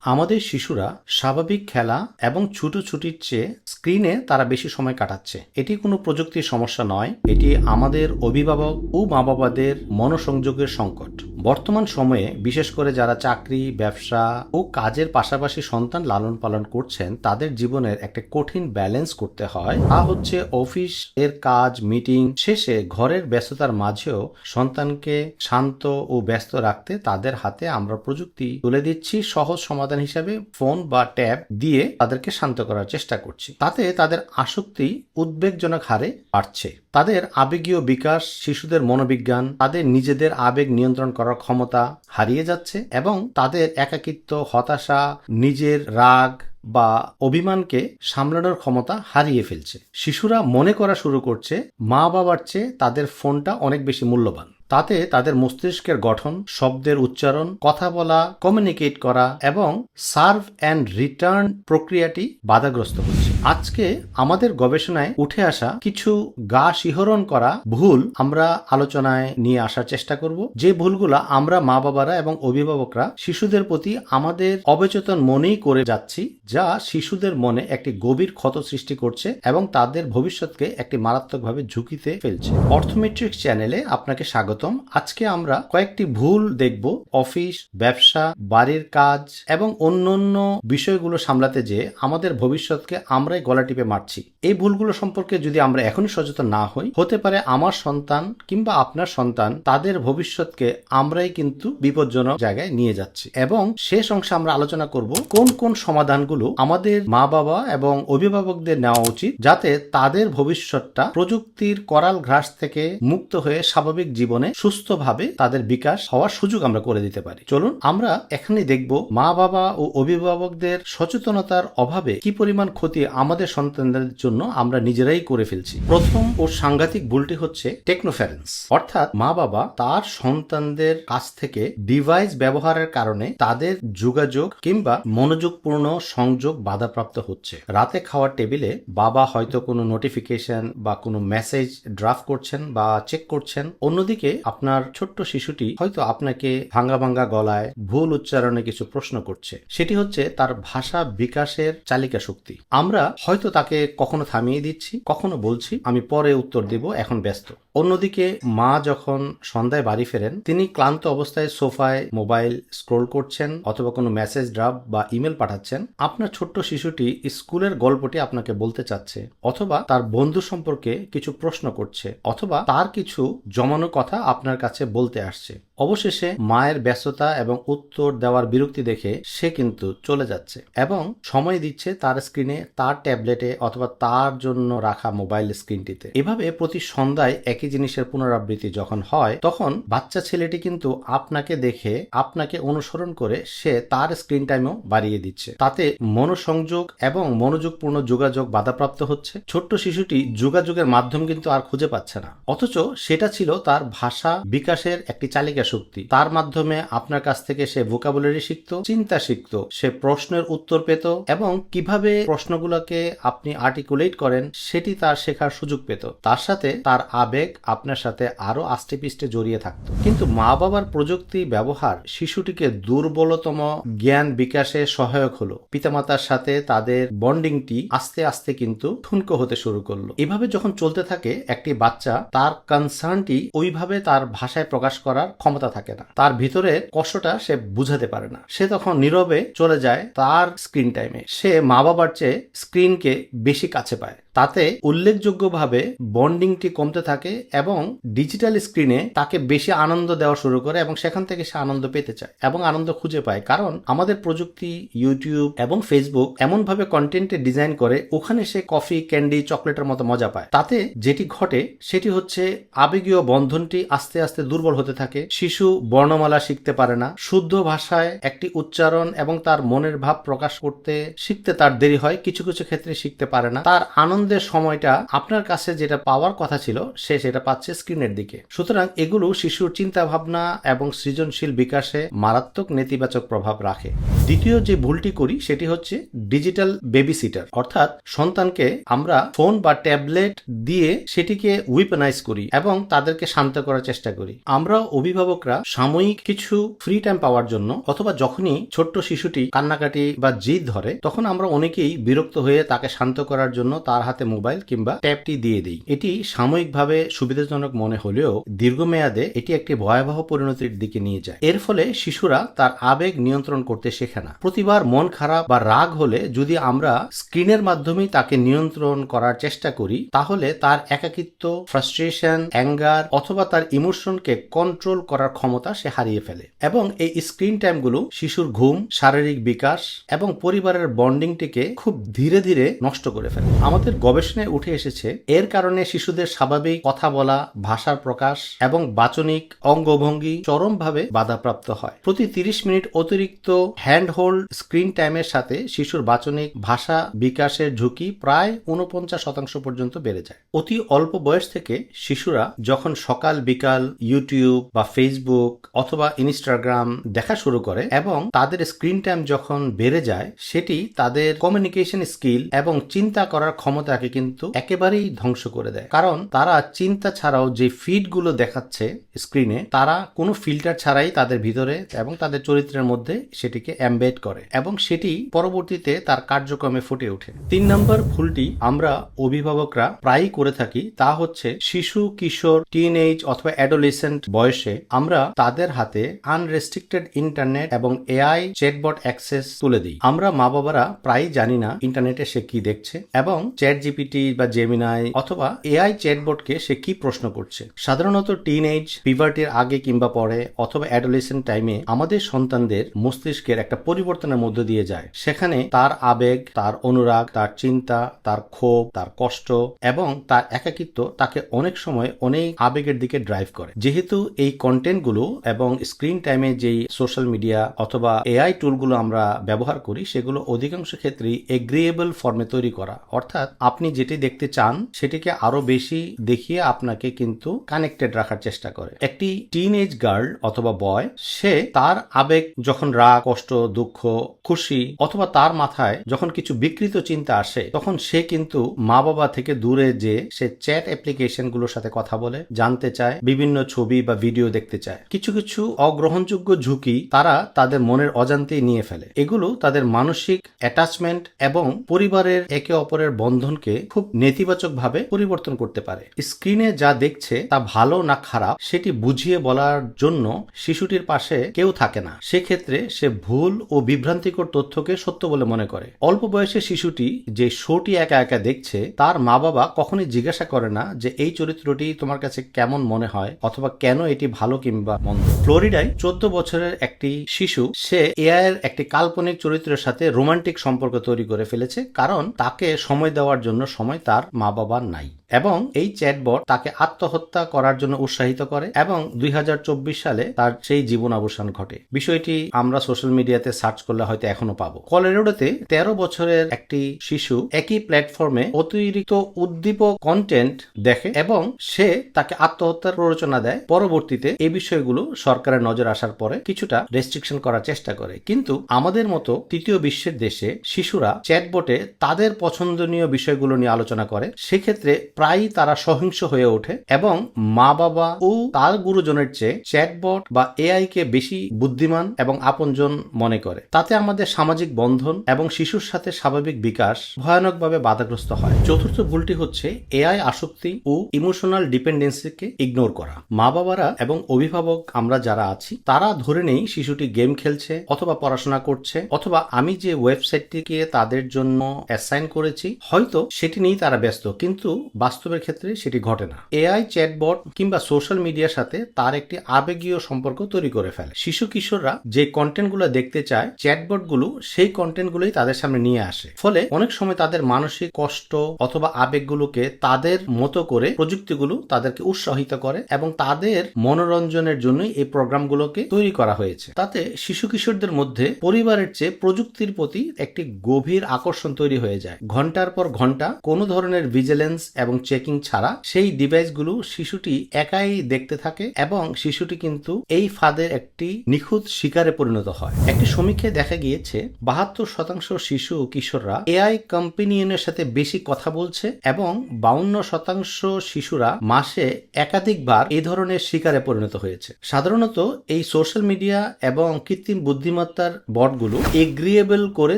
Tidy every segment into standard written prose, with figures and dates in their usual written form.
আমাদের শিশুরা স্বাভাবিক খেলা এবং ছুটোছুটির চেয়ে স্ক্রিনে তারা বেশি সময় কাটাচ্ছে। এটি কোনো প্রযুক্তির সমস্যা নয়, এটি আমাদের অভিভাবক ও মা বাবাদের মনোসংযোগের সংকট। বর্তমান সময়ে বিশেষ করে যারা চাকরি, ব্যবসা ও কাজের পাশাপাশি সন্তান লালন পালন করছেন, তাদের জীবনের একটা কঠিন ব্যালেন্স করতে হয়। তা হচ্ছে অফিস এর কাজ, মিটিং শেষে ঘরের ব্যস্ততার মাঝেও সন্তানকে শান্ত ও ব্যস্ত রাখতে তাদের হাতে আমরা প্রযুক্তি তুলে দিচ্ছি। সহজ সমাধান হিসাবে ফোন বা ট্যাব দিয়ে তাদেরকে শান্ত করার চেষ্টা করছি। তাতে তাদের আসক্তি উদ্বেগজনক হারে বাড়ছে। তাদের আবেগীয় বিকাশ, শিশুদের মনোবিজ্ঞান, তাদের নিজেদের আবেগ নিয়ন্ত্রণ করার ক্ষমতা হারিয়ে যাচ্ছে এবং তাদের একাকিত্ব, হতাশা, নিজের রাগ বা অভিমানকে সামলানোর ক্ষমতা হারিয়ে ফেলছে। শিশুরা মনে করা শুরু করছে মা বাবার চেয়ে তাদের ফোনটা অনেক বেশি মূল্যবান। তাতে তাদের মস্তিষ্কের গঠন, শব্দের উচ্চারণ, কথা বলা, কমিউনিকেট করা এবং সার্ভ অ্যান্ড রিটার্ন প্রক্রিয়াটি বাধাগ্রস্ত হচ্ছে। আজকে আমাদের গবেষণায় উঠে আসা কিছু গা শিহরণ করা ভুল আমরা আলোচনায় নিয়ে আসার চেষ্টা করব, যে ভুলগুলা আমরা মা বাবারা এবং অভিভাবকরা শিশুদের প্রতি আমাদের অবচেতন মনেই করে যাচ্ছি, যা শিশুদের মনে একটি গভীর ক্ষত সৃষ্টি করছে এবং তাদের ভবিষ্যৎকে একটি মারাত্মকভাবে ঝুঁকিতে ফেলছে। অর্থমেট্রিক্স চ্যানেলে আপনাকে স্বাগত। আজকে আমরা কয়েকটি ভুল দেখব অফিস, ব্যবসা, বাড়ির কাজ এবং অন্যান্য বিষয়গুলো সামলাতে যে আমাদের ভবিষ্যৎকে আমরাই গলা টিপে মারছি। এই ভুলগুলো সম্পর্কে যদি আমরা এখনই সচেতন না হই, হতে পারে আমার সন্তান কিংবা আপনার সন্তান, তাদের ভবিষ্যৎকে আমরাই কিন্তু বিপজ্জনক জায়গায় নিয়ে যাচ্ছি। এবং শেষ অংশে আমরা আলোচনা করব কোন কোন সমাধানগুলো আমাদের মা বাবা এবং অভিভাবকদের নেওয়া উচিত, যাতে তাদের ভবিষ্যৎটা প্রযুক্তির করাল ঘাস থেকে মুক্ত হয়ে স্বাভাবিক জীবনে সুস্থভাবে তাদের বিকাশ হওয়ার সুযোগ আমরা করে দিতে পারি। চলুন আমরা এখানে দেখব মা বাবা ও অভিভাবকদের সচেতনতার অভাবে কি পরিমাণ ক্ষতি আমাদের সন্তানদের জন্য আমরা নিজেরাই করে ফেলছি। প্রথম ও সাংঘাতিক ভুলটি হচ্ছে টেকনোফারেন্স, অর্থাৎ মা বাবা তার সন্তানদের কাছ থেকে ডিভাইস ব্যবহারের কারণে তাদের যোগাযোগ কিংবা মনোযোগপূর্ণ সংযোগ বাধাপ্রাপ্ত হচ্ছে। রাতে খাওয়ার টেবিলে বাবা হয়তো কোনো নোটিফিকেশন বা কোনো মেসেজ ড্রাফট করছেন বা চেক করছেন, অন্যদিকে আপনার ছোট্ট শিশুটি হয়তো আপনাকে ভাঙ্গা ভাঙ্গা গলায় ভুল উচ্চারণে কিছু প্রশ্ন করছে। সেটি হচ্ছে তার ভাষা বিকাশের চালিকা শক্তি। আমরা হয়তো তাকে কখনো থামিয়ে দিচ্ছি, কখনো বলছি আমি পরে উত্তর দেব, এখন ব্যস্ত। অন্যদিকে মা যখন সন্ধ্যায় বাড়ি ফেরেন, তিনি ক্লান্ত অবস্থায় সোফায় মোবাইল স্ক্রোল করছেন অথবা কোনো মেসেজ ড্রাফট বা ইমেল পাঠাচ্ছেন। আপনার ছোট্ট শিশুটি স্কুলের গল্পটি আপনাকে বলতে চাচ্ছে, অথবা তার বন্ধু সম্পর্কে কিছু প্রশ্ন করছে, অথবা তার কিছু জমানো কথা আপনার কাছে বলতে আসছে। অবশেষে মায়ের ব্যস্ততা এবং উত্তর দেওয়ার বিরক্তি দেখে সে কিন্তু চলে যাচ্ছে এবং সময় দিচ্ছে তার স্ক্রিনে, তার ট্যাবলেটে অথবা তার জন্য রাখা মোবাইল স্ক্রিনটিতে। এভাবে প্রতি সন্ধ্যায় একই জিনিসের পুনরাবৃত্তি যখন হয়, তখন বাচ্চা ছেলেটি কিন্তু আপনাকে দেখে, আপনাকে অনুসরণ করে সে তার স্ক্রিন টাইমও বাড়িয়ে দিচ্ছে। তাতে মনোসংযোগ এবং মনোযোগপূর্ণ যোগাযোগ বাধাপ্রাপ্ত হচ্ছে। ছোট্ট শিশুটি যোগাযোগের মাধ্যম কিন্তু আর খুঁজে পাচ্ছে না, অথচ সেটা ছিল তার ভাষা বিকাশের একটি চালিকা শক্তি। তার মাধ্যমে আপনার কাছ থেকে সে ভোকাবুলারি শিখত, চিন্তা শিখত, সে প্রশ্নের উত্তর পেত এবং কিভাবে প্রশ্নগুলোকে আপনি আর্টিকুলেট করেন সেটি তার শেখার সুযোগ পেত। তার সাথে তার আবেগ আপনার সাথে আরো আষ্টে পিষ্টে জড়িয়ে থাকত। কিন্তু মা বাবার প্রযুক্তি ব্যবহার শিশুটিকে দুর্বলতম জ্ঞান বিকাশে সহায়ক হলো। পিতামাতার সাথে তাদের বন্ডিংটি আস্তে আস্তে কিন্তু ঠুনকো হতে শুরু করলো। এভাবে যখন চলতে থাকে, একটি বাচ্চা তার কনসার্নটি ওইভাবে তার ভাষায় প্রকাশ করার ক্ষমতা থাকে না, তার ভিতরে কষ্টটা সে বুঝাতে পারে না। সে তখন নীরবে চলে যায় তার স্ক্রিন টাইমে। সে মা বাবার চেয়ে স্ক্রিনকে বেশি কাছে পায়। তাতে উল্লেখযোগ্যভাবে বন্ডিংটি কমতে থাকে এবং ডিজিটাল স্ক্রিনে তাকে বেশি আনন্দ দেওয়া শুরু করে এবং সেখান থেকে সে আনন্দ পেতে চায় এবং আনন্দ খুঁজে পায়। কারণ আমাদের প্রযুক্তি, ইউটিউব এবং ফেসবুক এমনভাবে কন্টেন্টে ডিজাইন করে, ওখানে সে কফি, ক্যান্ডি, চকলেটের মতো মজা পায়। তাতে যেটি ঘটে সেটি হচ্ছে আবেগীয় বন্ধনটি আস্তে আস্তে দুর্বল হতে থাকে। শিশু বর্ণমালা শিখতে পারে না, শুদ্ধ ভাষায় একটি উচ্চারণ এবং তার মনের ভাব প্রকাশ করতে শিখতে তার দেরি হয়, কিছু কিছু ক্ষেত্রে শিখতে পারে না। তার আনন্দ আনন্দের সময়টা আপনার কাছে যেটা পাওয়ার কথা ছিল সে সেটা পাচ্ছে স্ক্রিনের দিকে। সুতরাং এগুলো শিশুর চিন্তা ভাবনা এবং সৃজনশীল বিকাশে মারাত্মক নেতিবাচক প্রভাব রাখে। দ্বিতীয় যে ভুলটি করি সেটি হচ্ছে ডিজিটাল বেবি সিটার, অর্থাৎ সন্তানকে আমরা ফোন বা ট্যাবলেট দিয়ে সেটিকে উইপেনাইজ করি এবং তাদেরকে শান্ত করার চেষ্টা করি। আমরা অভিভাবকরা সাময়িক কিছু ফ্রি টাইম পাওয়ার জন্য অথবা যখনই ছোট্ট শিশুটি কান্নাকাটি বা জিদ ধরে তখন আমরা অনেকেই বিরক্ত হয়ে তাকে শান্ত করার জন্য তার হাতে মোবাইল কিংবা ট্যাবটি দিয়ে দিই। এটি সাময়িকভাবে সুবিধাজনক মনে হলেও দীর্ঘমেয়াদে এটি একটি ভয়াবহ পরিণতির দিকে নিয়ে যায়। এর ফলে শিশুরা তার আবেগ নিয়ন্ত্রণ করতে শেখে না। প্রতিবার মন খারাপ বা রাগ হলে যদি আমরা স্ক্রিনের মাধ্যমে তাকে নিয়ন্ত্রণ করার চেষ্টা করি তাহলে তার একাকিত্ব, ফ্রাস্ট্রেশন, অ্যাঙ্গার অথবা তার ইমোশনকে কন্ট্রোল করার ক্ষমতা সে হারিয়ে ফেলে এবং এই স্ক্রিন টাইমগুলো শিশুর ঘুম, শারীরিক বিকাশ এবং পরিবারের বন্ডিংটিকে খুব ধীরে ধীরে নষ্ট করে ফেলে। আমাদের গবেষণায় উঠে এসেছে এর কারণে শিশুদের স্বাভাবিক কথা বলা, ভাষার প্রকাশ এবং বাচনিক অঙ্গভঙ্গি চরমভাবে বাধাপ্রাপ্ত হয়। প্রতি 30 মিনিট অতিরিক্ত হ্যান্ড হোল্ড স্ক্রিন টাইমের সাথে শিশুর বাচনিক ভাষা বিকাশের ঝুঁকি প্রায় 49% পর্যন্ত বেড়ে যায়। অতি অল্প বয়স থেকে শিশুরা যখন সকাল বিকাল ইউটিউব বা ফেসবুক অথবা ইনস্টাগ্রাম দেখা শুরু করে এবং তাদের স্ক্রিন টাইম যখন বেড়ে যায় সেটি তাদের কমিউনিকেশন স্কিল এবং চিন্তা করার ক্ষমতাকে কিন্তু একেবারেই ধ্বংস করে দেয়। কারণ তারা চিন্তা ছাড়াও যে ফিডগুলো দেখাচ্ছে স্ক্রিনে তারা কোনো ফিল্টার ছাড়াই তাদের ভিতরে এবং তাদের চরিত্রের মধ্যে সেটিকে এমবেড করে এবং সেটি পরবর্তীতে তার কার্যক্রমে ফুটে ওঠে। 3 নম্বর ভুলটি আমরা অভিভাবকরা প্রায়ই করে থাকি তা হচ্ছে শিশু, কিশোর, টিনএজ অথবা অ্যাডোলেসেন্ট বয়সে আমরা তাদের হাতে আনরেস্ট্রিক্টেড ইন্টারনেট এবং এআই চ্যাটবট অ্যাক্সেস তুলে দিই। আমরা মা বাবারা প্রায়ই জানি না ইন্টারনেটে সে কি দেখছে এবং চ্যাট জিপিটি বা জেমিনাই অথবা এআই চ্যাটবটকে সে কি প্রশ্ন করছে। সাধারণত টিনএজ, পিভার্টির আগে কিংবা পরে অথবা অ্যাডোলেসেন্ট টাইমে আমাদের সন্তানদের মস্তিষ্কের একটা পরিবর্তনের মধ্য দিয়ে যায়। সেখানে তার আবেগ, তার অনুরাগ, তার চিন্তা, তার ক্ষোভ, তার কষ্ট এবং তার একাকিত্ব তাকে অনেক সময় অনেক আবেগের দিকে ড্রাইভ করে। যেহেতু এই কন্টেন্টগুলো এবং স্ক্রিন টাইমে যেই সোশ্যাল মিডিয়া অথবা এআই টুলগুলো আমরা ব্যবহার করি সেগুলো অধিকাংশ ক্ষেত্রেই এগ্রিয়েবল ফর্মে তৈরি করা, অর্থাৎ আপনি যেটি দেখতে চান সেটিকে আরো বেশি দেখিয়ে আপনাকে কিন্তু কানেক্টেড রাখার চেষ্টা করে। একটি টিনএজ গার্ল অথবা বয় সে তার আবেগ যখন রাগ, কষ্ট, দুঃখ, খুশি অথবা তার মাথায় যখন কিছু বিকৃত চিন্তা আসে তখন সে কিন্তু মা বাবা থেকে দূরে যে সে চ্যাট অ্যাপ্লিকেশন গুলোর সাথে কথা বলে, জানতে চায়, বিভিন্ন ছবি বা ভিডিও দেখতে চায়। কিছু কিছু অগ্রহণযোগ্য ঝুঁকি তারা তাদের মনের অজান্তেই নিয়ে ফেলে। এগুলো তাদের মানসিক অ্যাটাচমেন্ট এবং পরিবারের একে অপরের বন্ধনকে খুব নেতিবাচক ভাবে পরিবর্তন করতে পারে। স্ক্রিনে যা দেখছে তা ভালো না খারাপ সেটি বুঝিয়ে বলার জন্য শিশুটির পাশে কেউ থাকে না। সেক্ষেত্রে সে ভুল ও বিভ্রান্তিকর তথ্যকে সত্য বলে মনে করে। অল্প বয়সে শিশুটি যে শোটি একা একা দেখছে তার মা বাবা কখনোই জিজ্ঞাসা করে না যে এই চরিত্রটি তোমার কাছে কেমন মনে হয় অথবা কেন এটি ভালো কিংবা মন্দ। ফ্লোরিডায় 14 বছরের একটি শিশু সে এআই এর একটি কাল্পনিক চরিত্রের সাথে রোমান্টিক সম্পর্ক তৈরি করে ফেলেছে কারণ তাকে সময় দেওয়ার জন্য সময় তার মা বাবার নাই এবং এই চ্যাটবট তাকে আত্মহত্যা করার জন্য উৎসাহিত করে এবং 2024 সালে তার সেই জীবন অবসান ঘটে। বিষয়টি আমরা সোশ্যাল মিডিয়াতে সার্চ করলে হয়তো এখনো পাবো। কলোরাডোতে 13 বছরের একটি শিশু একই প্ল্যাটফর্মে অতিরিক্ত উদ্দীপক কন্টেন্ট দেখে এবং সে তাকে আত্মহত্যার প্ররোচনা দেয়। পরবর্তীতে এই বিষয়গুলো সরকারের নজর আসার পরে কিছুটা রেস্ট্রিকশন করার চেষ্টা করে। কিন্তু আমাদের মতো তৃতীয় বিশ্বের দেশে শিশুরা চ্যাটবটে তাদের পছন্দনীয় বিষয়গুলো নিয়ে আলোচনা করে। সেক্ষেত্রে প্রায়ই তারা সহিংস হয়ে ওঠে এবং মা বাবা ও তার গুরুজনের চেয়ে চ্যাটবট বা এআই কে বেশি বুদ্ধিমান এবং আপনজন মনে করে। তাতে আমাদের সামাজিক বন্ধন এবং শিশুর সাথে স্বাভাবিক বিকাশ ভয়ানকভাবে বাধাগ্রস্ত হয়। চতুর্থ ভুলটি হচ্ছে এআই আসক্তি ও ইমোশনাল ডিপেন্ডেন্সিকে ইগনোর করা। মা বাবারা এবং অভিভাবক আমরা যারা আছি তারা ধরে নেই শিশুটি গেম খেলছে অথবা পড়াশোনা করছে অথবা আমি যে ওয়েবসাইটটিকে তাদের জন্য অ্যাসাইন করেছি হয়তো সেটি নিয়েই তারা ব্যস্ত, কিন্তু বাস্তবের ক্ষেত্রে সেটি ঘটে না। এআই চ্যাটবট কিংবা সোশ্যাল মিডিয়ার সাথে তার একটি আবেগীয় সম্পর্ক তৈরি করে ফেলে। শিশু কিশোররা যে কন্টেন্টগুলো দেখতে চায় চ্যাটবটগুলো সেই কন্টেন্টগুলোই তাদের সামনে নিয়ে আসে। ফলে অনেক সময় তাদের মানসিক কষ্ট অথবা আবেগগুলোকে তাদের মতো করে প্রযুক্তিগুলো তাদেরকে উৎসাহিত করে এবং তাদের মনোরঞ্জনের জন্যই এই প্রোগ্রামগুলোকে তৈরি করা হয়েছে। তাতে শিশু কিশোরদের মধ্যে পরিবারের চেয়ে প্রযুক্তির প্রতি একটি গভীর আকর্ষণ তৈরি হয়ে যায়। ঘন্টার পর ঘন্টা ঘন্টা কোনো ধরনের ভিজিলেন্স এবং চেকিং ছাড়া সেই ডিভাইসগুলো শিশুটি একাই দেখতে থাকে এবং শিশুটি কিন্তু এই ফাঁদের একটি নিখুঁত শিকারে পরিণত হয়। একটি সমীক্ষায় দেখা গিয়েছে 72% শিশু ও কিশোররা এআই কম্পেনিয়নের সাথে বেশি কথা বলছে এবং 52% শিশুরা মাসে একাধিকবার এই ধরনের শিকারে পরিণত হয়েছে। সাধারণত এই সোশ্যাল মিডিয়া এবং কৃত্রিম বুদ্ধিমত্তার বটগুলো এগ্রিয়েবল করে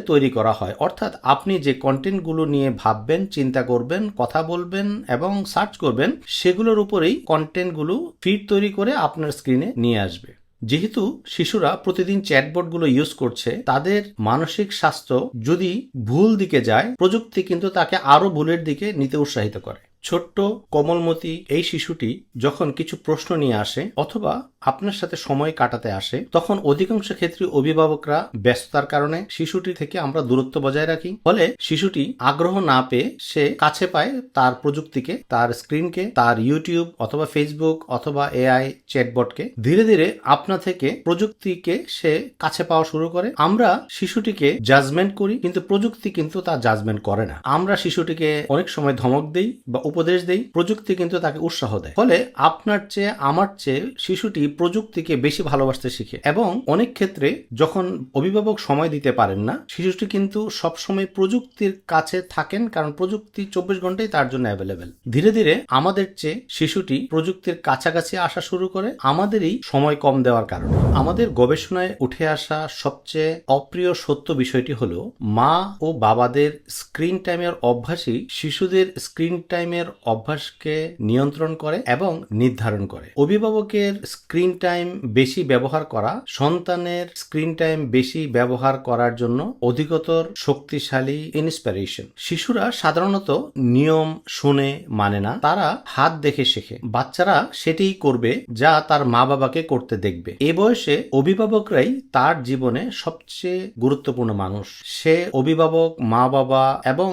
তৈরি করা হয়, অর্থাৎ আপনি যে কন্টেন্টগুলো নিয়ে ভাববেন, চিন্তা করবেন, কথা বলবেন এবং সার্চ করবেন সেগুলোর উপরেই কন্টেন্টগুলো ফিড তৈরি করে আপনার স্ক্রিনে নিয়ে আসবে। যেহেতু শিশুরা প্রতিদিন চ্যাটবটগুলো ইউজ করছে, তাদের মানসিক স্বাস্থ্য যদি ভুল দিকে যায়, প্রযুক্তি কিন্তু তাকে আরো ভুলের দিকে নিতে উৎসাহিত করে। ছোট্ট কোমলমতি এই শিশুটি যখন কিছু প্রশ্ন নিয়ে আসে অথবা আপনার সাথে সময় কাটাতে আসে, তখন অধিকাংশ ক্ষেত্রে অভিভাবকরা ব্যস্ততার কারণে শিশুটি থেকে আমরা দূরত্ব বজায় রাখি। ফলে শিশুটি আগ্রহ না পেয়ে সে কাছে পায় তার প্রযুক্তিকে, তার স্ক্রিনকে, তার ইউটিউব অথবা ফেসবুক অথবা এআই চ্যাটবটকে। ধীরে ধীরে আপনা থেকে প্রযুক্তিকে সে কাছে পাওয়া শুরু করে। আমরা শিশুটিকে জাজমেন্ট করি, কিন্তু প্রযুক্তি কিন্তু তা জাজমেন্ট করে না। আমরা শিশুটিকে অনেক সময় ধমক দেই বা উপদেশ দেই, প্রযুক্তি কিন্তু তাকে উৎসাহ দেয়। ফলে আপনার চেয়ে আমার চেয়ে শিশুটি প্রযুক্তিকে বেশি ভালোবাসতে শিখে এবং অনেক ক্ষেত্রে যখন অভিভাবক সময় দিতে পারেন না, শিশুটি কিন্তু সবসময় প্রযুক্তির কাছে থাকেন, কারণ প্রযুক্তি 24 ঘন্টাই তার জন্য অ্যাভেলেবেল। ধীরে ধীরে আমাদের চেয়ে শিশুটি প্রযুক্তির কাছাকাছি আসা শুরু করে আমাদেরই সময় কম দেওয়ার কারণে। আমাদের গবেষণায় উঠে আসা সবচেয়ে অপ্রিয় সত্য বিষয়টি হলো মা ও বাবাদের স্ক্রিন টাইমের অভ্যাসই শিশুদের স্ক্রিন টাইমের অভ্যাসকে নিয়ন্ত্রণ করে এবং নির্ধারণ করে। অভিভাবকের স্ক্রিন টাইম বেশি ব্যবহার করা সন্তানের স্ক্রিন টাইম বেশি ব্যবহার করার জন্য অধিকতর শক্তিশালী ইন্সপিরেশন। শিশুরা সাধারণত নিয়ম শুনে মানে না, তারা হাত দেখে শেখে। বাচ্চারা সেটাই করবে যা তার মা বাবাকে করতে দেখবে। এ বয়সে অভিভাবকরাই তার জীবনে সবচেয়ে গুরুত্বপূর্ণ মানুষ। সে অভিভাবক, মা বাবা এবং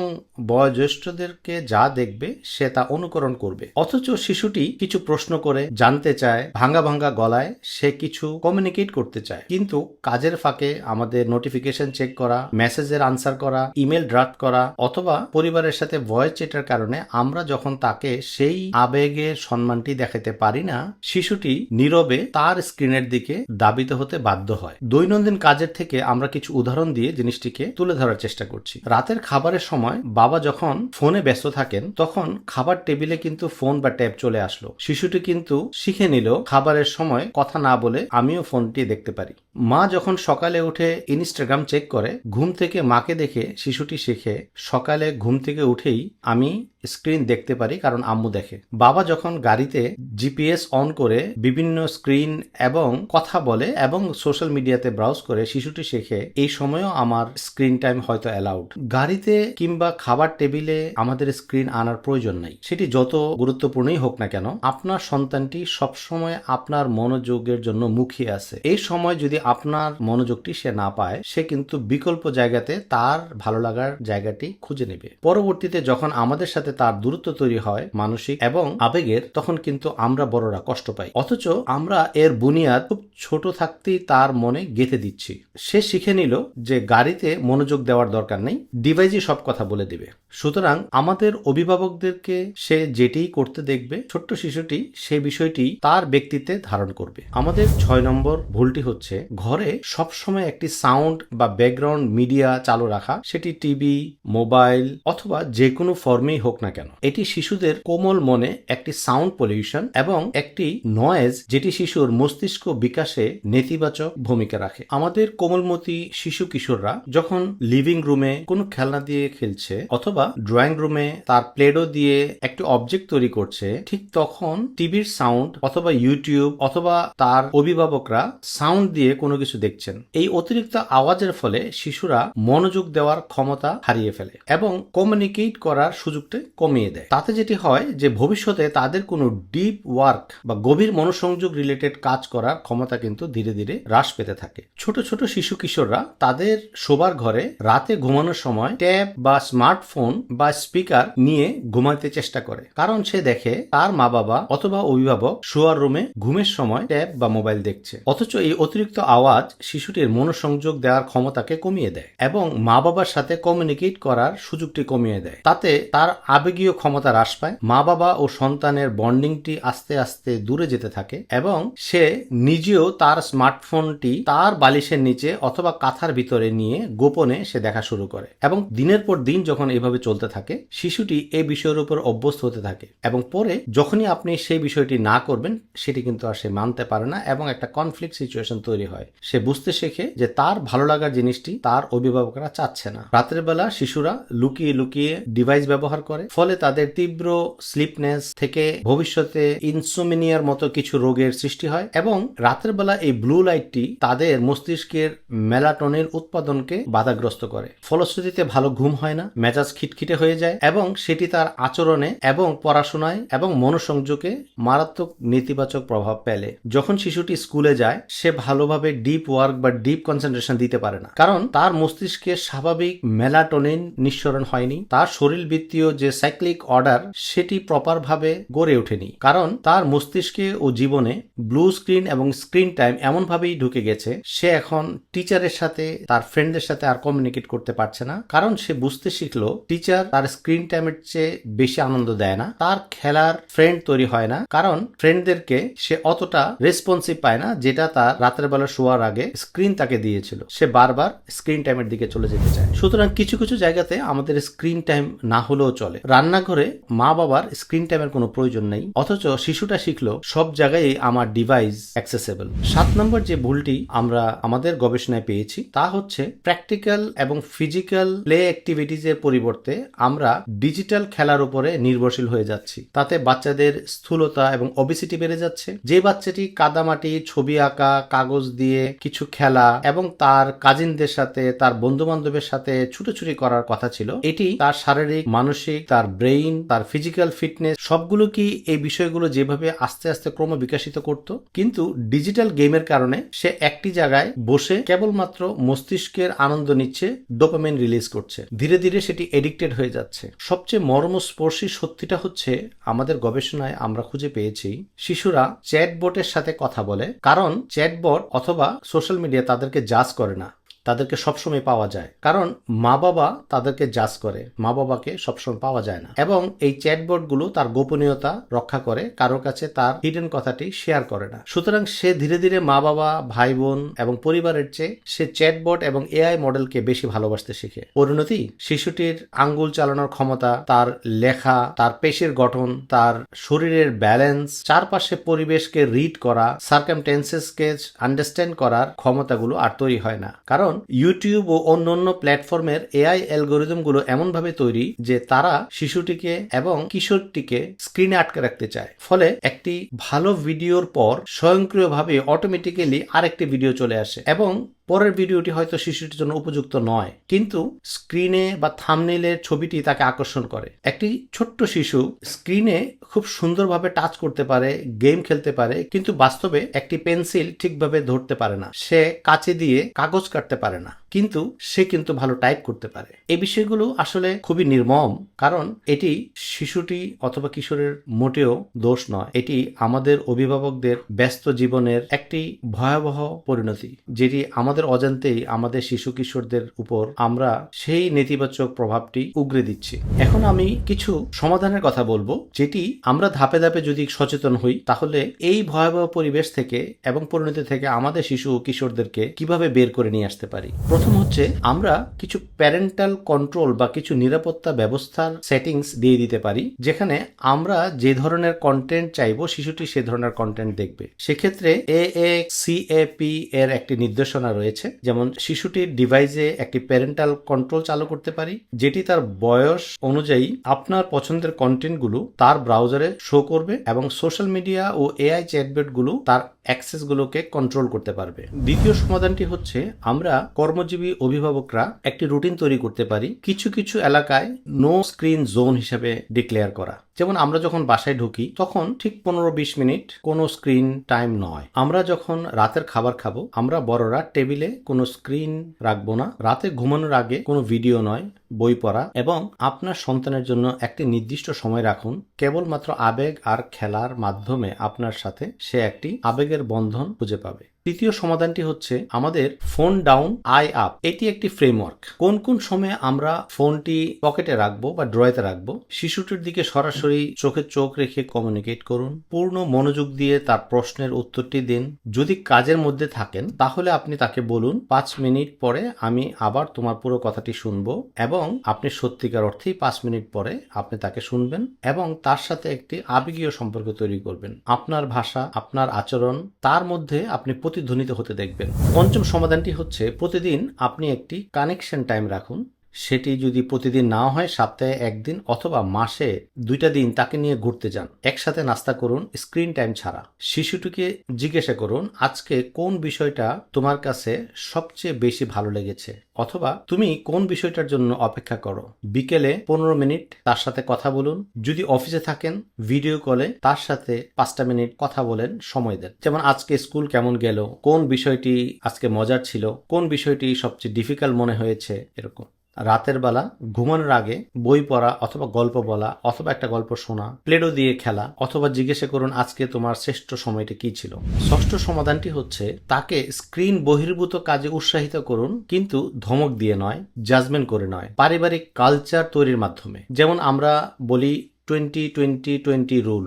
বয়োজ্যেষ্ঠদেরকে যা দেখবে সে তা অনুকরণ করবে। অথচ শিশুটি কিছু প্রশ্ন করে জানতে চায়, ভাঙ্গা ভাঙ্গা গলায় সে কিছু কমিউনিকেট করতে চায়, কিন্তু কাজের ফাঁকে আমাদের নোটিফিকেশন চেক করা, মেসেজের আনসার করা, ইমেল ড্রাফট করা অথবা পরিবারের সাথে ভয়েস চ্যাটের কারণে আমরা যখন তাকে সেই আবেগের সম্মানটি দেখাতে পারি না, শিশুটি নীরবে তার স্ক্রিনের দিকে দাবিত হতে বাধ্য হয়। দৈনন্দিন কাজের থেকে আমরা কিছু উদাহরণ দিয়ে জিনিসটিকে তুলে ধরার চেষ্টা করছি। রাতের খাবারের সময় বাবা যখন ফোনে ব্যস্ত থাকেন, তখন খাবার টেবিলে কিন্তু ফোন বা ট্যাব চলে আসলো। শিশুটি কিন্তু শিখে নিল খাবারের সময় কথা না বলে আমিও ফোনটি দেখতে পারি। মা যখন সকালে উঠে ইনস্টাগ্রাম চেক করে, ঘুম থেকে মাকে দেখে শিশুটি শেখে সকালে ঘুম থেকে উঠেই আমি স্ক্রিন দেখতে পারি কারণ আম্মু দেখে। বাবা যখন গাড়িতে জিপিএস অন করে বিভিন্ন স্ক্রিন এবং কথা বলে এবং সোশ্যাল মিডিয়াতে ব্রাউজ করে, শিশুটি শেখে এই সময়ও আমার স্ক্রিন টাইম হয়তো অ্যালাউড। গাড়িতে কিংবা খাবার টেবিলে আমাদের স্ক্রিন আনার প্রয়োজন নাই, সেটি যত গুরুত্বপূর্ণই হোক না কেন। আপনার সন্তানটি সবসময় আপনার মনোযোগের জন্য মুখিয়ে আছে। এই সময় যদি আপনার মনোযোগটি সে না পায়, সে কিন্তু বিকল্প জায়গাতে তার ভালো লাগার জায়গাটি খুঁজে নেবে। পরবর্তীতে যখন আমাদের সাথে তার দূরত্ব তৈরি হয় মানসিক এবং আবেগের, তখন কিন্তু আমরা বড়রা কষ্ট পাই। অথচ আমরা এর বুনিয়াদ খুব ছোট থাকতেই তার মনে গেঁথে দিচ্ছি। সে শিখে নিল যে গাড়িতে মনোযোগ দেওয়ার দরকার নেই, ডিভাইসই সব কথা বলে দিবে। সুতরাং আমাদের অভিভাবকদেরকে সে যেটি করতে দেখবে, ছোট্ট শিশুটি সে বিষয়টি তার ব্যক্তিত্বে ধারণ করবে। আমাদের 6 নম্বর ভুলটি হচ্ছে ঘরে সবসময় একটি সাউন্ড বা ব্যাকগ্রাউন্ড মিডিয়া চালু রাখা, সেটি টিভি, মোবাইল অথবা যে কোনো ফর্মেই হোক না কেন। এটি শিশুদের কোমল মনে একটি সাউন্ড পলিউশন এবং একটি নয়েজ, যেটি শিশুর মস্তিষ্ক বিকাশে নেতিবাচক ভূমিকা রাখে। আমাদের কোমলমতি শিশু কিশোররা যখন লিভিং রুমে কোনো খেলনা দিয়ে খেলছে অথবা ড্রয়িং রুমে তার প্লেডো দিয়ে একটি অবজেক্ট তৈরি করছে, ঠিক তখন টিভির সাউন্ড অথবা ইউটিউব অথবা তার অভিভাবকরা সাউন্ড দিয়ে কোনো কিছু দেখছেন। এই অতিরিক্ত আওয়াজের ফলে শিশুরা মনোযোগ দেওয়ার ক্ষমতা হারিয়ে ফেলে এবং কমিউনিকেট করার সুযোগটা কমিয়ে দেয়। তাতে যেটি হয় যে ভবিষ্যতে তাদের কোনো ডিপ ওয়ার্ক বা গভীর মনোসংযোগ রিলেটেড কাজ করার ক্ষমতা কিন্তু ধীরে ধীরে হ্রাস পেতে থাকে। ছোট ছোট শিশু কিশোররা তাদের শোবার ঘরে রাতে ঘুমানোর সময় ট্যাব বা স্মার্টফোন বা স্পিকার নিয়ে ঘুমাতে চেষ্টা করে, কারণ সে দেখে তার মা বাবা অথবা অভিভাবক শোয়ার রুমে ঘুমের সময় ট্যাব বা মোবাইল দেখছে। অথচ এই অতিরিক্ত আওয়াজ শিশুটির মনোসংযোগ দেওয়ার ক্ষমতাকে কমিয়ে দেয় এবং মা বাবার সাথে কমিউনিকেট করার সুযোগটি কমিয়ে দেয়। তাতে তার আবেগীয় ক্ষমতা হ্রাস পায়, মা বাবা ও সন্তানের বন্ডিংটি আস্তে আস্তে দূরে যেতে থাকে এবং সে নিজেও তার স্মার্টফোনটি তার বালিশের নিচে অথবা কাঁথার ভিতরে নিয়ে গোপনে সে দেখা শুরু করে এবং দিনের পর দিন যখন এভাবে চলতে থাকে শিশুটি এই বিষয়ের উপর অভ্যস্ত হতে থাকে এবং পরে যখনই আপনি সেই বিষয়টি না করবেন সেটি কিন্তু আর সে মানতে পারে না এবং একটা কনফ্লিক্ট সিচুয়েশন তৈরি হয়। সে বুঝতে শেখে যে তার ভালো লাগার জিনিসটি তার অভিভাবকরা চাচ্ছে না। রাতের বেলা শিশুরা লুকিয়ে লুকিয়ে ডিভাইস ব্যবহার করে, ফলে তাদের তীব্র স্লিপনেস থেকে ভবিষ্যতে ইনসোমিনিয়ার মতো কিছু রোগের সৃষ্টি হয় এবং রাতের বেলা এই ব্লু লাইটটি তাদের মস্তিষ্কের মেলাটোনিন উৎপাদনকে বাধাগ্রস্ত করে। ফলশ্রুতিতে ভালো ঘুম হয় না, মেজাজ খিটখিটে হয়ে যায় এবং সেটি তার আচরণে এবং পড়াশোনায় এবং মনোসংযোগে মারাত্মক নেতিবাচক প্রভাব ফেলে। যখন শিশুটি স্কুলে যায় সে ভালোভাবে ডিপ ওয়ার্ক বা ডিপ কনসেন্ট্রেশন দিতে পারে না, কারণ তার মস্তিষ্কে স্বাভাবিক মেলাটোনিন নিঃসরণ হয়নি। তার শরীরবৃত্তীয় যে সাইক্লিক অর্ডার সেটি প্রপার ভাবে গড়ে ওঠেনি, কারণ তার মস্তিষ্কে ও জীবনে ব্লু স্ক্রিন এবং স্ক্রিন টাইম এমন ভাবেই ঢুকে গেছে সে এখন টিচারের সাথে তার ফ্রেন্ডদের সাথে আর কমিউনিকেট করতে পারছে না, কারণ সে বুঝতে শিখলো টিচার তার স্ক্রিন টাইমের চেয়ে বেশি আনন্দ দেয় না, তার খেলার ফ্রেন্ড তৈরি হয় না, কারণ ফ্রেন্ডদেরকে সে অতটা রেসপন্সিভ পায় না যেটা তার রাতের বেলা শোয়ার আগে স্ক্রিন তাকে দিয়েছিল। সে বারবার স্ক্রিন টাইমের দিকে চলে যেতে চায়। সুতরাং কিছু কিছু জায়গাতে আমাদের স্ক্রিন টাইম না হলেও চলে। রান্নাঘরে মা বাবার স্ক্রিন টাইমের কোনো প্রয়োজন নেই, অথচ শিশুটা শিখলো সব জায়গায় আমার ডিভাইস অ্যাক্সেসেবল। 7 নম্বর যে ভুলটি আমরা আমাদের গবেষণায় পেয়েছি তা হচ্ছে প্র্যাকটিক্যাল এবং ফিজিক্যাল প্লে অ্যাক্টিভিটিজের পরিবর্তে আমরা ডিজিটাল খেলার উপরে নির্ভরশীল হয়ে যাচ্ছি। তাতে বাচ্চাদের স্থূলতা এবং ওবেসিটি বেড়ে যাচ্ছে। যে বাচ্চাটি কাদামাটি, ছবি আঁকা, কাগজ দিয়ে কিছু খেলা এবং তার কাজিনদের সাথে তার বন্ধু বান্ধবের সাথে ছুটোছুটি করার কথা ছিল, এটি তার শারীরিক, মানসিক, তার ব্রেইন, তার ফিজিক্যাল ফিটনেস সবগুলো কি এই বিষয়গুলো যেভাবে আস্তে আস্তে ক্রম বিকশিত করত। কিন্তু ডিজিটাল গেমের কারণে সে একটি জায়গায় বসে কেবলমাত্র মস্তিষ্কের আনন্দ নিচ্ছে, ডোপামিন রিলিজ করছে। ধীরে ধীরে সেটি এডিক্টেড হয়ে যাচ্ছে। সবচেয়ে মর্মস্পর্শী সত্যিটা হচ্ছে আমাদের গবেষণায় আমরা খুঁজে পেয়েছি শিশুরা চ্যাটবটের সাথে কথা বলে, কারণ চ্যাটবট অথবা সোশ্যাল মিডিয়া তাদেরকে জাজ করে না, তাদেরকে সবসময় পাওয়া যায়, কারণ মা বাবা তাদেরকে জাজ করে, মা বাবাকে সবসময় পাওয়া যায় না। এবং এই চ্যাটবটগুলো তার গোপনীয়তা রক্ষা করে, কারোর কাছে তার হিডেন কথাটি শেয়ার করে না। সুতরাং সে ধীরে ধীরে মা বাবা, ভাই বোন এবং পরিবারের চেয়ে সে চ্যাটবট এবং এআই মডেলকে বেশি ভালোবাসতে শিখে। পরিণতি, শিশুটির আঙ্গুল চালানোর ক্ষমতা, তার লেখা, তার পেশির গঠন, তার শরীরের ব্যালেন্স, চারপাশে পরিবেশকে রিড করা, সার্কামটেন্সেসকে আন্ডারস্ট্যান্ড করার ক্ষমতাগুলো আর তৈরি হয় না, কারণ ইউটিউব ও অন্যান্য প্ল্যাটফর্মের এআই অ্যালগোরিদমগুলো এমনভাবে তৈরি যে তারা শিশুটিকে এবং কিশোরটিকে স্ক্রিনে আটকে রাখতে চায়। ফলে একটি ভালো ভিডিওর পর স্বয়ংক্রিয়ভাবে অটোমেটিক্যালি আরেকটি ভিডিও চলে আসে এবং পরের ভিডিওটি হয়তো শিশুটির জন্য উপযুক্ত নয়, কিন্তু স্ক্রিনে বা থাম্বনেইলের ছবিটি তাকে আকর্ষণ করে। একটি ছোট্ট শিশু স্ক্রিনে খুব সুন্দরভাবে টাচ করতে পারে, গেম খেলতে পারে, কিন্তু বাস্তবে একটি পেন্সিল ঠিকভাবে ধরতে পারে না, সে কাঁচি দিয়ে কাগজ কাটতে পারে না, কিন্তু সে কিন্তু ভালো টাইপ করতে পারে। এই বিষয়গুলো আসলে খুবই নির্মম, কারণ এটি শিশুটি অথবা কিশোরের মোটেও দোষ নয়, এটি আমাদের অভিভাবকদের ব্যস্ত জীবনের একটি ভয়াবহ পরিণতি, যেটি আমাদের অজান্তেই আমাদের শিশু কিশোরদের উপর আমরা সেই নেতিবাচক প্রভাবটি উগরে দিচ্ছি। এখন আমি কিছু সমাধানের কথা বলবো, যেটি আমরা ধাপে ধাপে যদি সচেতন হই তাহলে এই ভয়াবহ পরিবেশ থেকে এবং পরিণতি থেকে আমাদের শিশু ও কিশোরদেরকে কিভাবে বের করে নিয়ে আসতে পারি। প্রথম হচ্ছে আমরা কিছু প্যারেন্টাল কন্ট্রোল বা কিছু নিরাপত্তা ব্যবস্থার সেটিংস দিয়ে দিতে পারি, যেখানে আমরা যে ধরনের কন্টেন্ট চাইবো শিশুটি সে ধরনের কন্টেন্ট দেখবে। সেক্ষেত্রে AXCAP এর একটি নির্দেশনা রয়েছে, যেমন শিশুটির ডিভাইসে একটি প্যারেন্টাল কন্ট্রোল চালু করতে পারি, যেটি তার বয়স অনুযায়ী আপনার পছন্দের কন্টেন্টগুলো তার ব্রাউজারে শো করবে এবং সোশ্যাল মিডিয়া ও এআই চ্যাটবটগুলো তার অ্যাক্সেসগুলোকে কন্ট্রোল করতে পারবে। দ্বিতীয় সমাধানটি হচ্ছে আমরা কর্মজীবী অভিভাবকরা একটি রুটিন তৈরি করতে পারি, কিছু কিছু এলাকায় নো স্ক্রিন জোন হিসেবে ডিক্লেয়ার করা। যেমন আমরা যখন বাসায় ঢুকি তখন ঠিক 15-20 মিনিট কোনো স্ক্রিন টাইম নয়। আমরা যখন রাতের খাবার খাবো আমরা বড়রা টেবিলে কোনো স্ক্রিন রাখবো না। রাতে ঘুমানোর আগে কোনো ভিডিও নয়, বই পড়া, এবং আপনার সন্তানের জন্য একটি নির্দিষ্ট সময় রাখুন। কেবলমাত্র আবেগ আর খেলার মাধ্যমে আপনার সাথে সে একটি আবেগের বন্ধন খুঁজে পাবে। তৃতীয় সমাধানটি হচ্ছে আমাদের ফোন ডাউন আই আপ। এটি একটি ফ্রেমওয়ার্ক। কোন কোন সময়ে আমরা ফোনটি পকেটে রাখবো বা ড্রয়ারে রাখবো। শিশুটির দিকে সরাসরি চোখে চোখ রেখে কমিউনিকেট করুন। পূর্ণ মনোযোগ দিয়ে তার প্রশ্নের উত্তরটি দিন। যদি কাজের মধ্যে থাকেন তাহলে আপনি তাকে বলুন 5 মিনিট পরে আমি আবার তোমার পুরো কথাটি শুনবো, এবং আপনি সত্যিকার অর্থেই 5 মিনিট পরে আপনি তাকে শুনবেন এবং তার সাথে একটি আবেগীয় সম্পর্ক তৈরি করবেন। আপনার ভাষা, আপনার আচরণ তার মধ্যে আপনি প্রতিধ্বনিত হতে দেখবেন। পঞ্চম সমাধানটি হচ্ছে প্রতিদিন আপনি একটি কানেকশন টাইম রাখুন। সেটি যদি প্রতিদিন না হয়, সপ্তাহে একদিন অথবা মাসে 2টা দিন তাকে নিয়ে ঘুরতে যান। একসাথে নাস্তা করুন স্ক্রিন টাইম ছাড়া। শিশুটিকে জিজ্ঞাসা করুন আজকে কোন বিষয়টা তোমার কাছে সবচেয়ে বেশি ভালো লেগেছে, অথবা তুমি কোন বিষয়টার জন্য অপেক্ষা করো। বিকেলে 15 মিনিট তার সাথে কথা বলুন। যদি অফিসে থাকেন ভিডিও কলে তার সাথে 5টা মিনিট কথা বলেন, সময় দেন। যেমন আজকে স্কুল কেমন গেল, কোন বিষয়টি আজকে মজার ছিল, কোন বিষয়টি সবচেয়ে ডিফিকাল্ট মনে হয়েছে, এরকম। রাতের বেলা ঘুমানোর আগে বই পড়া অথবা গল্প বলা অথবা একটা গল্প শোনা, প্লেডো দিয়ে খেলা, অথবা জিজ্ঞাসা করুন আজকে তোমার শ্রেষ্ঠ সময়টা কি ছিল। ষষ্ঠ সমাধানটি হচ্ছে তাকে স্ক্রিন বহির্ভূত কাজে উৎসাহিত করুন, কিন্তু ধমক দিয়ে নয়, জাজমেন্ট করে নয়, পারিবারিক কালচার তৈরির মাধ্যমে। যেমন আমরা বলি 20-20-20 রুল,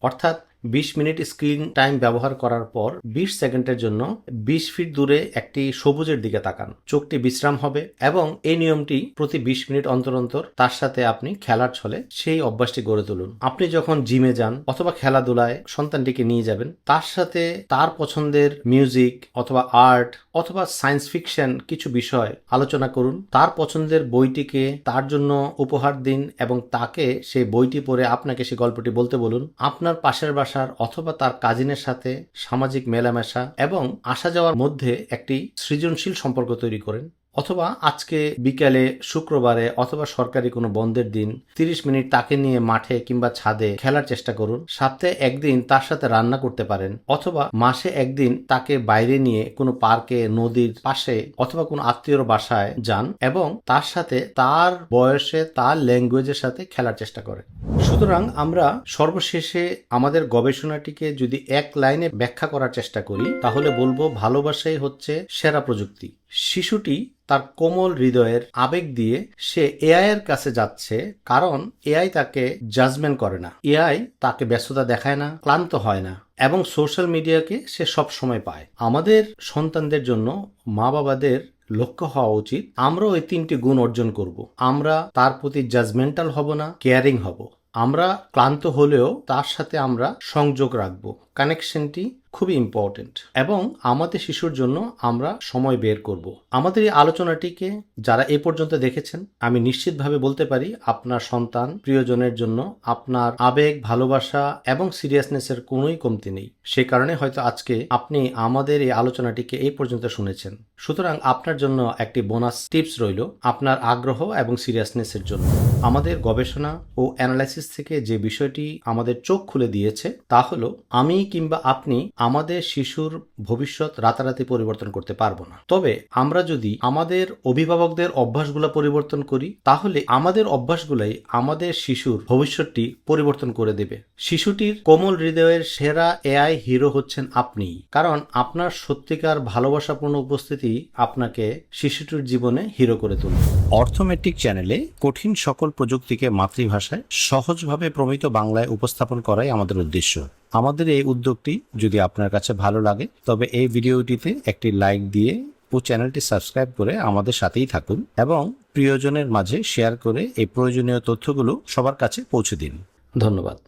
অর্থাৎ 20 মিনিট স্ক্রিন টাইম ব্যবহার করার পর 20 সেকেন্ডের জন্য 20 ফিট দূরে একটি সবুজের দিকে তাকান। চোখটি বিশ্রাম হবে এবং এই নিয়মটি প্রতি 20 মিনিট অন্তর অন্তর তার সাথে আপনি খেলার ছলে সেই অভ্যাসটি গড়ে তুলুন। আপনি যখন জিমে যান অথবা খেলাধুলায় সন্তানটিকে নিয়ে যাবেন, তার সাথে তার পছন্দের মিউজিক অথবা আর্ট অথবা সায়েন্স ফিকশন কিছু বিষয় আলোচনা করুন। তার পছন্দের বইটিকে তার জন্য উপহার দিন এবং তাকে সেই বইটি পড়ে আপনাকে সেই গল্পটি বলতে বলুন। আপনার পাশের বাসার অথবা তার কাজিনের সাথে সামাজিক মেলামেশা এবং আসা যাওয়ার মধ্যে একটি সৃজনশীল সম্পর্ক তৈরি করেন। অথবা আজকে বিকালে শুক্রবারে অথবা সরকারি কোনো বন্ধের দিন 30 মিনিট তাকে নিয়ে মাঠে কিংবা ছাদে খেলার চেষ্টা করুন। সপ্তাহে একদিন তার সাথে রান্না করতে পারেন, অথবা মাসে একদিন তাকে বাইরে নিয়ে কোনো পার্কে, নদীর পাশে অথবা কোনো আত্মীয়র বাসায় যান এবং তার সাথে তার বয়সে তার ল্যাঙ্গুয়েজের সাথে খেলার চেষ্টা করেন। সুতরাং আমরা সর্বশেষে আমাদের গবেষণাটিকে যদি এক লাইনে ব্যাখ্যা করার চেষ্টা করি তাহলে বলবো ভালোবাসাই হচ্ছে সেরা প্রযুক্তি। শিশুটি তার কোমল হৃদয়ের আবেগ দিয়ে সে এআই এর কাছে যাচ্ছে, কারণ এআই তাকে জাজমেন্ট করে না, এআই তাকে ব্যস্ততা দেখায় না, ক্লান্ত হয় না, এবং সোশ্যাল মিডিয়াকে সে সব সময় পায়। আমাদের সন্তানদের জন্য মা বাবাদের লক্ষ্য হওয়া উচিত আমরাও এই 3টি গুণ অর্জন করব। আমরা তার প্রতি জাজমেন্টাল হব না, কেয়ারিং হব। আমরা ক্লান্ত হলেও তার সাথে আমরা সংযোগ রাখবো। কানেকশনটি খুবই ইম্পর্টেন্ট, এবং আমাদের শিশুর জন্য আমরা সময় বের করব। আমাদের এই আলোচনাটিকে যারা এ পর্যন্ত দেখেছেন, আমি নিশ্চিতভাবে বলতে পারি আপনার সন্তান প্রিয়জনের জন্য আপনার আবেগ, ভালোবাসা এবং সিরিয়াসনেসের কোনোই কমতি নেই। সে কারণে হয়তো আজকে আপনি আমাদের এই আলোচনাটিকে এই পর্যন্ত শুনেছেন। সুতরাং আপনার জন্য একটি বোনাস টিপস রইল আপনার আগ্রহ এবং সিরিয়াসনেসের জন্য। আমাদের গবেষণা ও অ্যানালাইসিস থেকে যে বিষয়টি আমাদের চোখ খুলে দিয়েছে তা হলো আমি কিংবা আপনি আমাদের শিশুর ভবিষ্যৎ রাতারাতি পরিবর্তন করতে পারবো না। তবে আমরা যদি আমাদের অভিভাবকদের অভ্যাসগুলো পরিবর্তন করি তাহলে আমাদের অভ্যাসগুলাই আমাদের শিশুর ভবিষ্যৎটি পরিবর্তন করে দেবে। শিশুটির কোমল হৃদয়ের সেরা এআই হিরো হচ্ছেন আপনি, কারণ আপনার সত্যিকার ভালোবাসাপূর্ণ উপস্থিতি আপনাকে শিশুটির জীবনে হিরো করে তোলে। অর্থমেট্রিক চ্যানেলে কঠিন সকল প্রযুক্তিকে মাতৃভাষায় সহজভাবে প্রমিত বাংলায় উপস্থাপন করাই আমাদের উদ্দেশ্য। আমাদের এই উদ্যোগটি যদি আপনার কাছে ভালো লাগে তবে এই ভিডিওটিতে একটি লাইক দিয়ে ও চ্যানেলটি সাবস্ক্রাইব করে আমাদের সাথেই থাকুন এবং প্রিয়জনের মাঝে শেয়ার করে এই প্রয়োজনীয় তথ্যগুলো সবার কাছে পৌঁছে দিন। ধন্যবাদ।